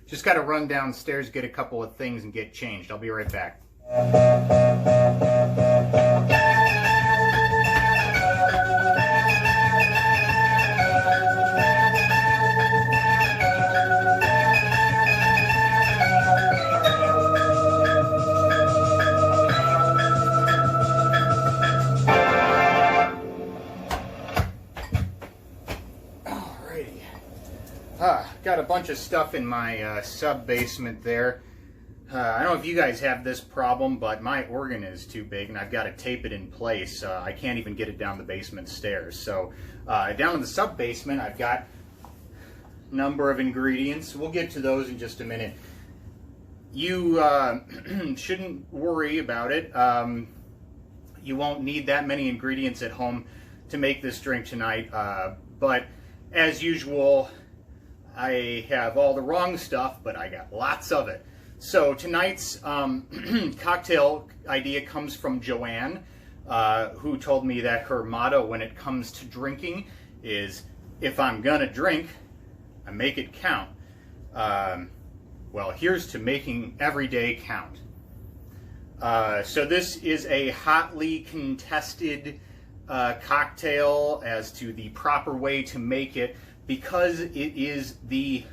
Just got to run downstairs, get a couple of things, and get changed. I'll be right back. Got a bunch of stuff in my sub-basement there. I don't know if you guys have this problem, but my organ is too big and I've got to tape it in place. I can't even get it down the basement stairs. So down in the sub-basement, I've got a number of ingredients. We'll get to those in just a minute. You shouldn't worry about it. You won't need that many ingredients at home to make this drink tonight. But as usual, I have all the wrong stuff, but I got lots of it. So tonight's cocktail idea comes from Joanne, who told me that her motto when it comes to drinking is, if I'm gonna drink, I make it count. Well, here's to making every day count. So this is a hotly contested cocktail as to the proper way to make it, because it is the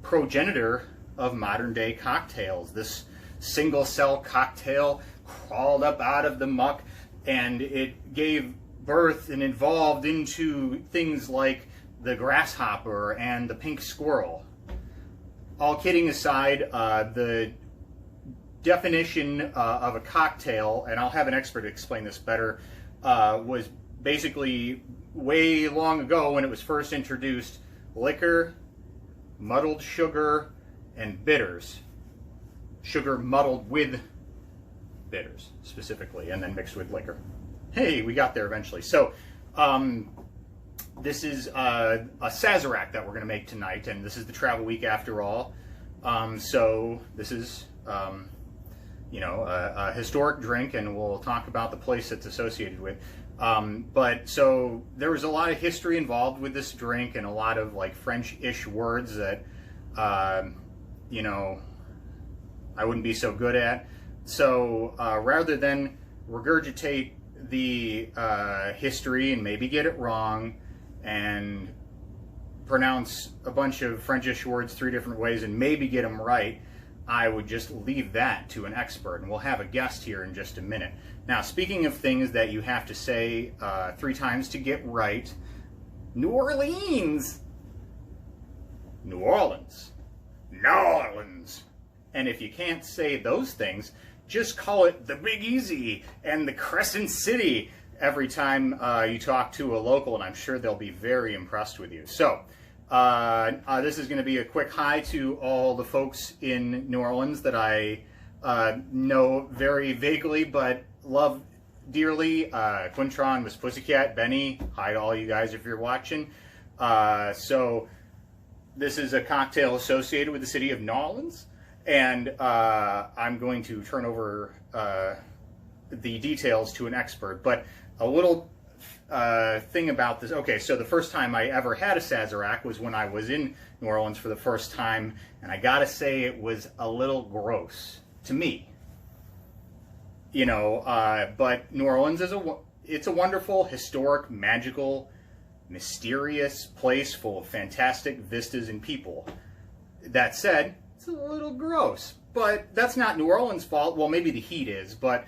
progenitor of modern day cocktails. This single cell cocktail crawled up out of the muck, and it gave birth and evolved into things like the grasshopper and the pink squirrel. All kidding aside, the definition of a cocktail, and I'll have an expert explain this better, was basically way long ago when it was first introduced: liquor, muddled sugar, and bitters. Sugar muddled with bitters, specifically, and then mixed with liquor. Hey, we got there eventually. So, this is a Sazerac that we're going to make tonight, and this is the travel week after all. So, this is, a historic drink, and we'll talk about the place it's associated with. But so there was a lot of history involved with this drink, and a lot of like French-ish words that, I wouldn't be so good at. So rather than regurgitate the history and maybe get it wrong and pronounce a bunch of French-ish words 3 different ways and maybe get them right, I would just leave that to an expert, and we'll have a guest here in just a minute. Now, speaking of things that you have to say 3 times to get right, New Orleans, New Orleans, New Orleans. And if you can't say those things, just call it the Big Easy and the Crescent City every time you talk to a local, and I'm sure they'll be very impressed with you. So, this is going to be a quick hi to all the folks in New Orleans that I know very vaguely but love dearly. Quintron, Miss Pussycat, Benny, hi to all you guys if you're watching. So this is a cocktail associated with the city of New Orleans, and I'm going to turn over the details to an expert. But a little thing about this. Okay, so the first time I ever had a Sazerac was when I was in New Orleans for the first time, and I gotta say it was a little gross to me. But New Orleans is it's a wonderful, historic, magical, mysterious place full of fantastic vistas and people. That said, it's a little gross, but that's not New Orleans' fault. Well, maybe the heat is, but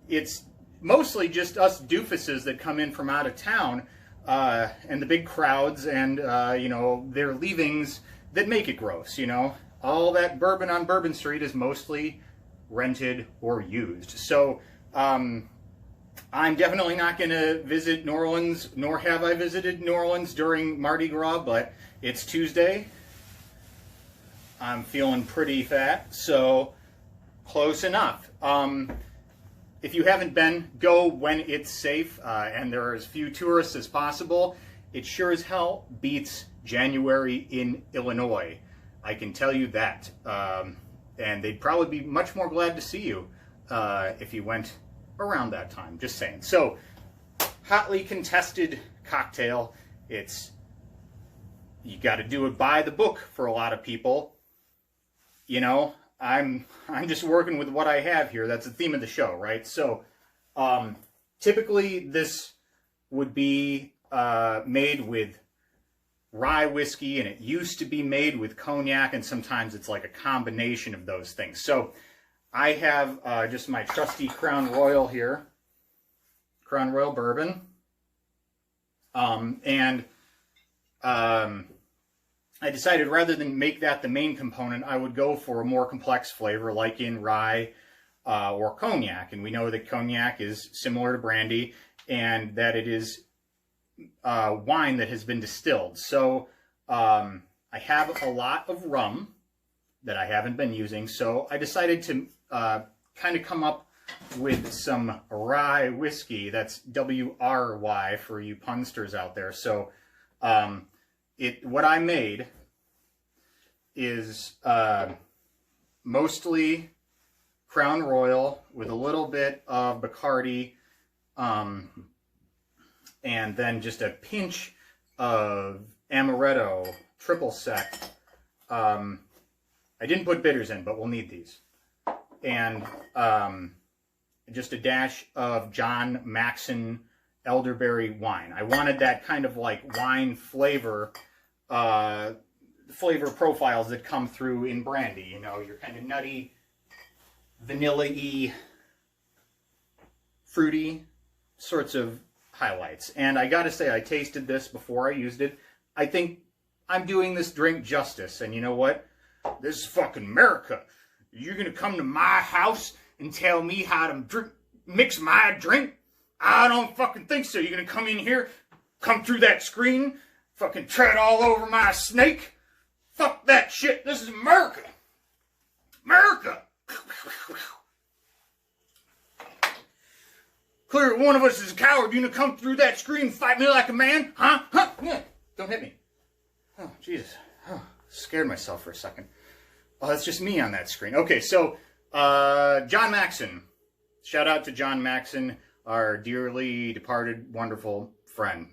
it's mostly just us doofuses that come in from out of town, and the big crowds and, their leavings that make it gross, All that bourbon on Bourbon Street is mostly rented or used. So, I'm definitely not going to visit New Orleans, nor have I visited New Orleans during Mardi Gras, but it's Tuesday. I'm feeling pretty fat, so close enough. If you haven't been, go when it's safe, and there are as few tourists as possible. It sure as hell beats January in Illinois. I can tell you that. And they'd probably be much more glad to see you if you went around that time. Just saying. So, hotly contested cocktail. It's you got to do it by the book for a lot of people. You know, I'm just working with what I have here. That's the theme of the show, right? So, typically this would be made with rye whiskey, and it used to be made with cognac, and sometimes it's like a combination of those things. So I have just my trusty Crown Royal here, Crown Royal bourbon, I decided rather than make that the main component, I would go for a more complex flavor like in rye or cognac. And we know that cognac is similar to brandy and that it is wine that has been distilled. So I have a lot of rum that I haven't been using. So I decided to kind of come up with some rye whiskey. That's W-R-Y for you punsters out there. So what I made is mostly Crown Royal with a little bit of Bacardi, and then just a pinch of Amaretto Tripel Sec. I didn't put bitters in, but we'll need these. And just a dash of John Maxon elderberry wine. I wanted that kind of like wine flavor profiles that come through in brandy. You know, your kind of nutty, vanilla-y, fruity sorts of highlights. And I gotta say, I tasted this before I used it. I think I'm doing this drink justice. And you know what? This is fucking America. You're gonna come to my house and tell me how to mix my drink? I don't fucking think so. You're gonna come in here, come through that screen, fucking tread all over my snake? Fuck that shit. This is America. America. Clear one of us is a coward. You gonna come through that screen and fight me like a man? Huh? Huh? Yeah. Don't hit me. Oh, Jesus. Oh, scared myself for a second. Oh, that's just me on that screen. Okay, so, John Maxon. Shout out to John Maxon, our dearly departed, wonderful friend.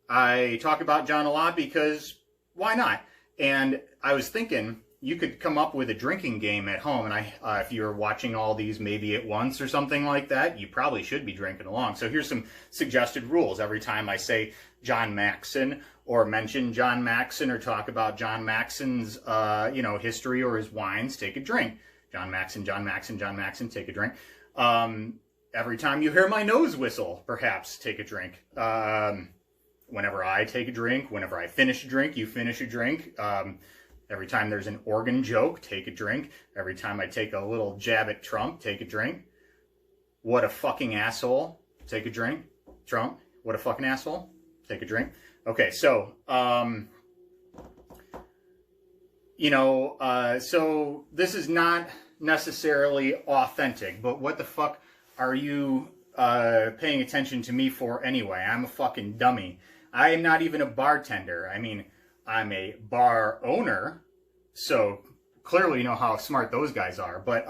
I talk about John a lot because why not? And I was thinking you could come up with a drinking game at home, and if you're watching all these maybe at once or something like that, you probably should be drinking along. So here's some suggested rules. Every time I say John Maxon or mention John Maxon or talk about John Maxon's history or his wines, take a drink. John Maxon, John Maxon, John Maxon, take a drink. Every time you hear my nose whistle, perhaps take a drink. Whenever I take a drink, whenever I finish a drink, you finish a drink. Every time there's an organ joke, take a drink. Every time I take a little jab at Trump, take a drink. What a fucking asshole, take a drink. Trump, what a fucking asshole, take a drink. Okay, so, so this is not necessarily authentic, but what the fuck are you paying attention to me for anyway? I'm a fucking dummy. I am not even a bartender. I mean, I'm a bar owner, so clearly you know how smart those guys are. But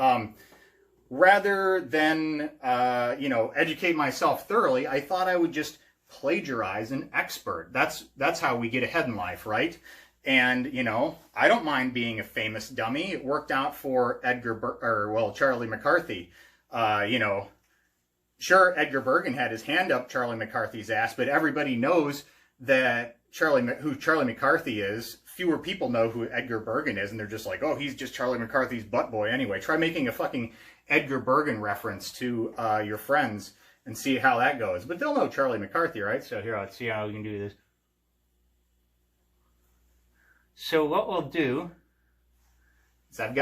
rather than, educate myself thoroughly, I thought I would just plagiarize an expert. That's how we get ahead in life, right? And, I don't mind being a famous dummy. It worked out for Charlie McCarthy. Sure, Edgar Bergen had his hand up Charlie McCarthy's ass, but everybody knows that who Charlie McCarthy is. Fewer people know who Edgar Bergen is, and they're just like, oh, he's just Charlie McCarthy's butt boy anyway. Try making a fucking Edgar Bergen reference to your friends and see how that goes. But they'll know Charlie McCarthy, right? So here, let's see how we can do this. So what we'll do is I'm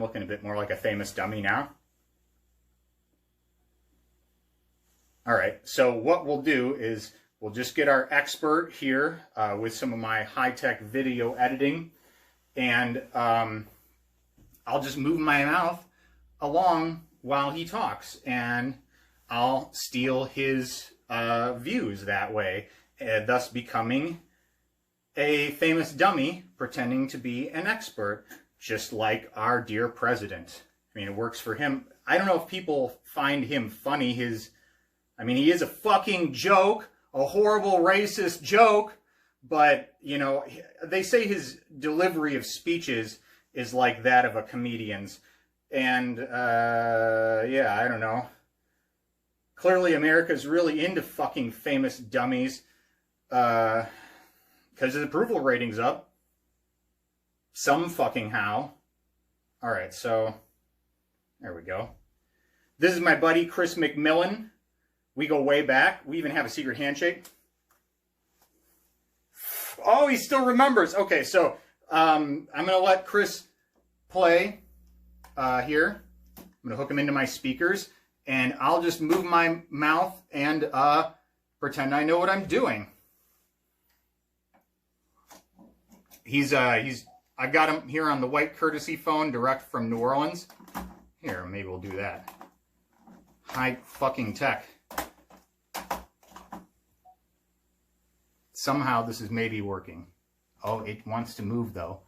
looking a bit more like a famous dummy now. All right, so what we'll do is we'll just get our expert here with some of my high-tech video editing, and I'll just move my mouth along while he talks, and I'll steal his views that way, thus becoming a famous dummy pretending to be an expert, just like our dear president. I mean, it works for him. I don't know if people find him funny. He is a fucking joke, a horrible racist joke, but, you know, they say his delivery of speeches is like that of a comedian's. And, yeah, I don't know. Clearly America's really into fucking famous dummies, because his approval rating's up. Some fucking how. Alright, so, there we go. This is my buddy, Chris McMillian. We go way back. We even have a secret handshake. Oh, he still remembers. Okay, so I'm going to let Chris play here. I'm going to hook him into my speakers, and I'll just move my mouth and pretend I know what I'm doing. I've got him here on the white courtesy phone direct from New Orleans. Here, maybe we'll do that. High fucking tech. Somehow this is maybe working. Oh, it wants to move though.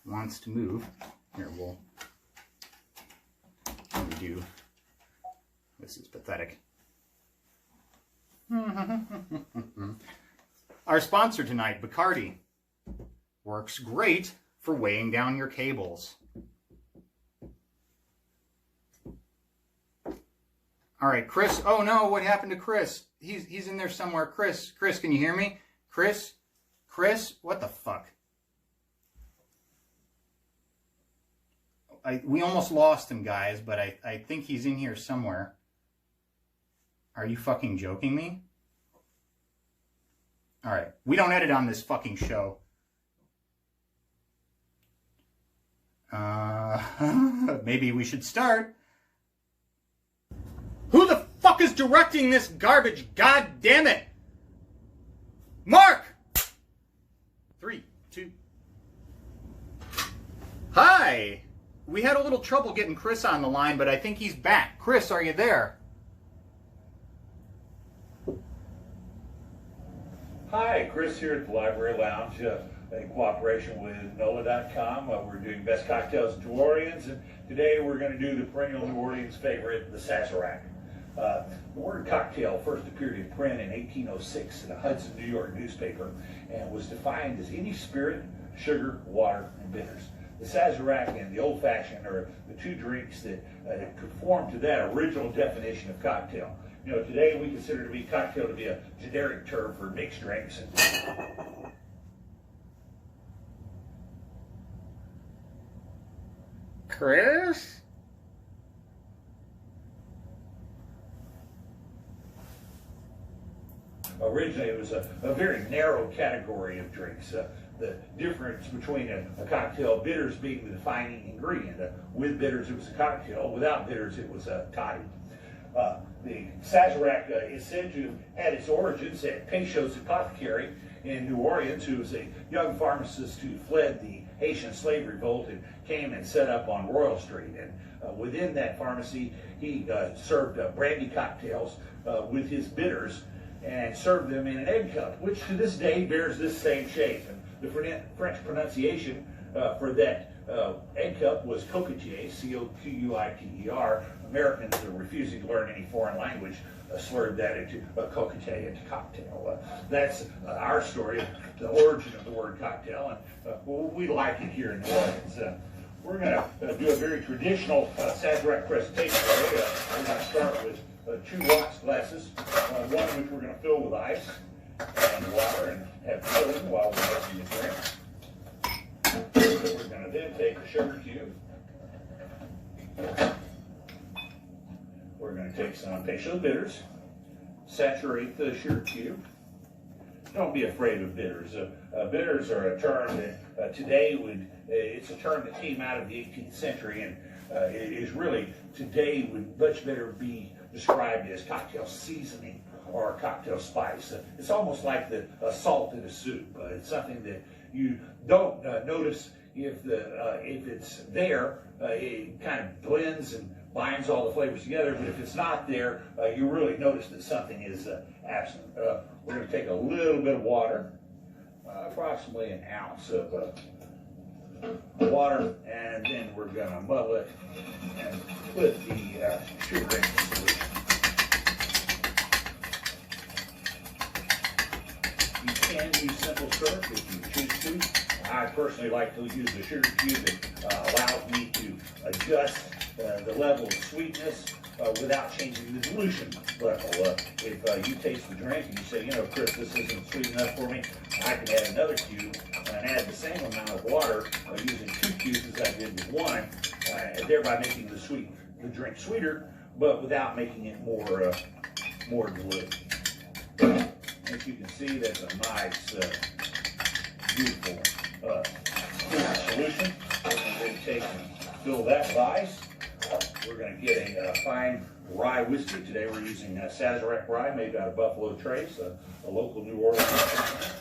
It wants to move. Here, we'll do. This is pathetic. Our sponsor tonight, Bacardi. Works great for weighing down your cables. All right, Chris. Oh no, what happened to Chris? He's in there somewhere. Chris, can you hear me? Chris, what the fuck? We almost lost him, guys, but I think he's in here somewhere. Are you fucking joking me? All right, we don't edit on this fucking show. Maybe we should start. Who the fuck is directing this garbage? God damn it! Mark! 3, 2. Hi! We had a little trouble getting Chris on the line, but I think he's back. Chris, are you there? Hi, Chris here at the Library Lounge, in cooperation with NOLA.com. We're doing best cocktails in New Orleans, and today we're going to do the perennial New Orleans favorite, the Sazerac. The word cocktail first appeared in print in 1806 in a Hudson, New York newspaper and was defined as any spirit, sugar, water, and bitters. The Sazerac and the Old Fashioned are the two drinks that conform to that original definition of cocktail. You know, today we consider cocktail to be a generic term for mixed drinks. Chris? Originally, it was a very narrow category of drinks. The difference between a cocktail, bitters being the defining ingredient. With bitters, it was a cocktail. Without bitters, it was a toddy. The Sazerac is said to have had its origins at Peychaud's apothecary in New Orleans, who was a young pharmacist who fled the Haitian slave revolt and came and set up on Royal Street. And within that pharmacy, he served brandy cocktails with his bitters and served them in an egg cup, which to this day bears this same shape. And the French pronunciation for that egg cup was coquetier, C-O-Q-U-I-T-E-R. Americans are refusing to learn any foreign language, slurred that into coquetier, into cocktail. That's our story, the origin of the word cocktail, and we like it here in New Orleans. We're going to do a very traditional Sazerac presentation today. We're going to start with 2 rocks glasses, one of which we're going to fill with ice and water and have filling while we're making the drink. We're going to then take the sugar cube. We're going to take some Peychaud bitters, saturate the sugar cube. Don't be afraid of bitters. Bitters are a term that today it's a term that came out of the 18th century and it is really today would much better be described as cocktail seasoning or cocktail spice. It's almost like the salt in a soup. It's something that you don't notice if it's there. It kind of blends and binds all the flavors together, but if it's not there, you really notice that something is absent. We're going to take a little bit of water, approximately an ounce of water, and then we're going to muddle it and put the sugar in the solution. You can use simple syrup if you choose to. I personally like to use the sugar cube that allows me to adjust the level of sweetness without changing the dilution level. If you taste the drink and you say, you know, Chris, this isn't sweet enough for me, I can add another cube and add the same amount of water using 2 cubes as I did with 1, thereby making the drink sweeter, but without making it more diluted. As you can see, that's a nice, beautiful solution. We're going to take and fill that with ice. We're going to get a fine rye whiskey. Today we're using Sazerac rye made out of Buffalo Trace, a local New Orleans.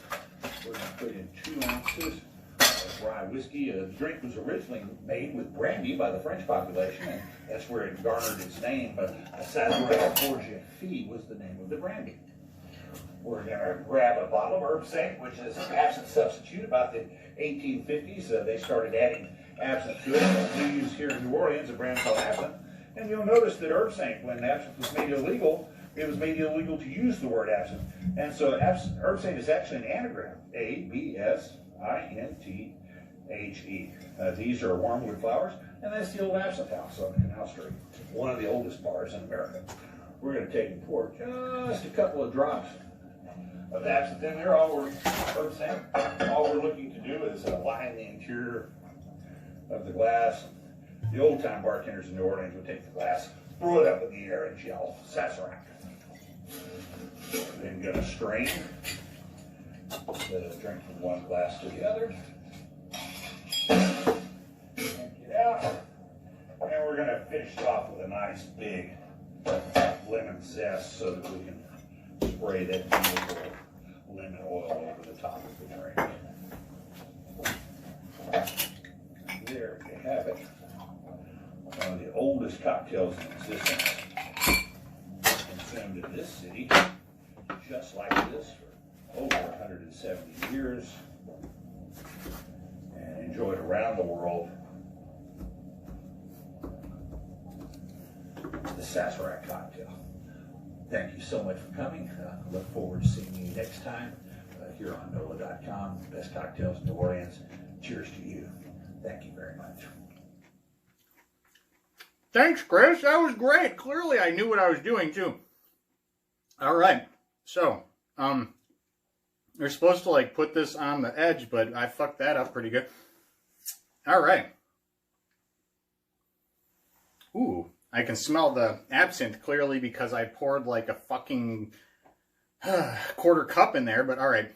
We're going to put in 2 ounces of rye whiskey. The drink was originally made with brandy by the French population, and that's where it garnered its name. But Sazerac Forget Fee was the name of the brandy. We're going to grab a bottle of RumChata, which is an absinthe substitute. About the 1850s, they started adding absinthe to it. We use here in New Orleans a brand called Absinthe. And you'll notice that RumChata, when absinthe was made illegal, it was made illegal to use the word absinthe. And so RumChata is actually an anagram, A-B-S-I-N-T-H-E. These are wormwood flowers, and that's the old Absinthe House on Canal Street, one of the oldest bars in America. We're going to take and pour just a couple of drops of absinthe in there. All we're looking to do is line the interior of the glass. The old-time bartenders in New Orleans would take the glass, throw it up in the air, and yell, Sazerac. Then going to strain the drink from one glass to the other. Empty it out. And we're going to finish it off with a nice big lemon zest so that we can spray that beautiful lemon oil over the top of the drink. There we have it. One of the oldest cocktails in existence. Consumed in this city, just like this, for over 170 years. And enjoyed around the world. The Sazerac cocktail. Thank you so much for coming. I look forward to seeing you next time here on NOLA.com. Best cocktails in New Orleans. Cheers to you. Thank you very much. Thanks, Chris. That was great. Clearly, I knew what I was doing, too. All right. So, they're supposed to, like, put this on the edge, but I fucked that up pretty good. All right. Ooh. I can smell the absinthe clearly because I poured like a fucking quarter cup in there, but all right.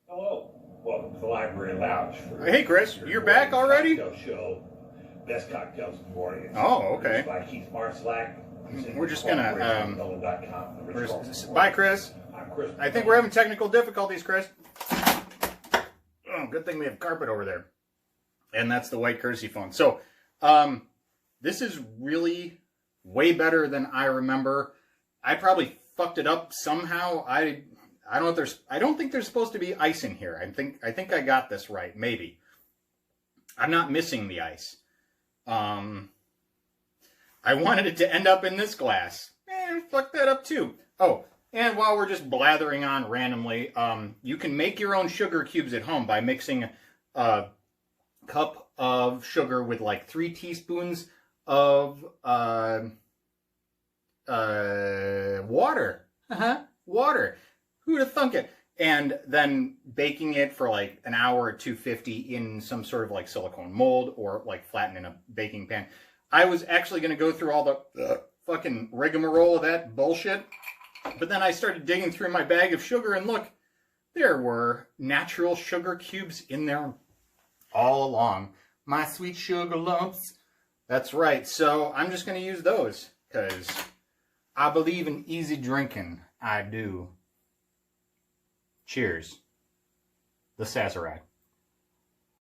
Hello. Welcome to the Library Lounge. Hey, Chris, you're back already? Show. Best cocktails in New Orleans. Oh, okay. By Keith Marslack. We're just going to... Bye, Chris. I'm Chris. I think we're having technical difficulties, Chris. Oh, good thing we have carpet over there. And that's the white courtesy phone. So, this is really way better than I remember. I probably fucked it up somehow. I don't know if there's... I don't think there's supposed to be ice in here. I think I got this right. Maybe. I'm not missing the ice. I wanted it to end up in this glass. Fuck that up too. Oh, and while we're just blathering on randomly, you can make your own sugar cubes at home by mixing a cup of sugar with like 3 teaspoons of water. Water. Who'd have thunk it? And then baking it for like an hour at 250 in some sort of like silicone mold or like flatten in a baking pan. I was actually going to go through all the fucking rigmarole of that bullshit. But then I started digging through my bag of sugar and look, there were natural sugar cubes in there all along. My sweet sugar lumps. That's right. So I'm just going to use those because I believe in easy drinking. I do. Cheers. The Sazerac.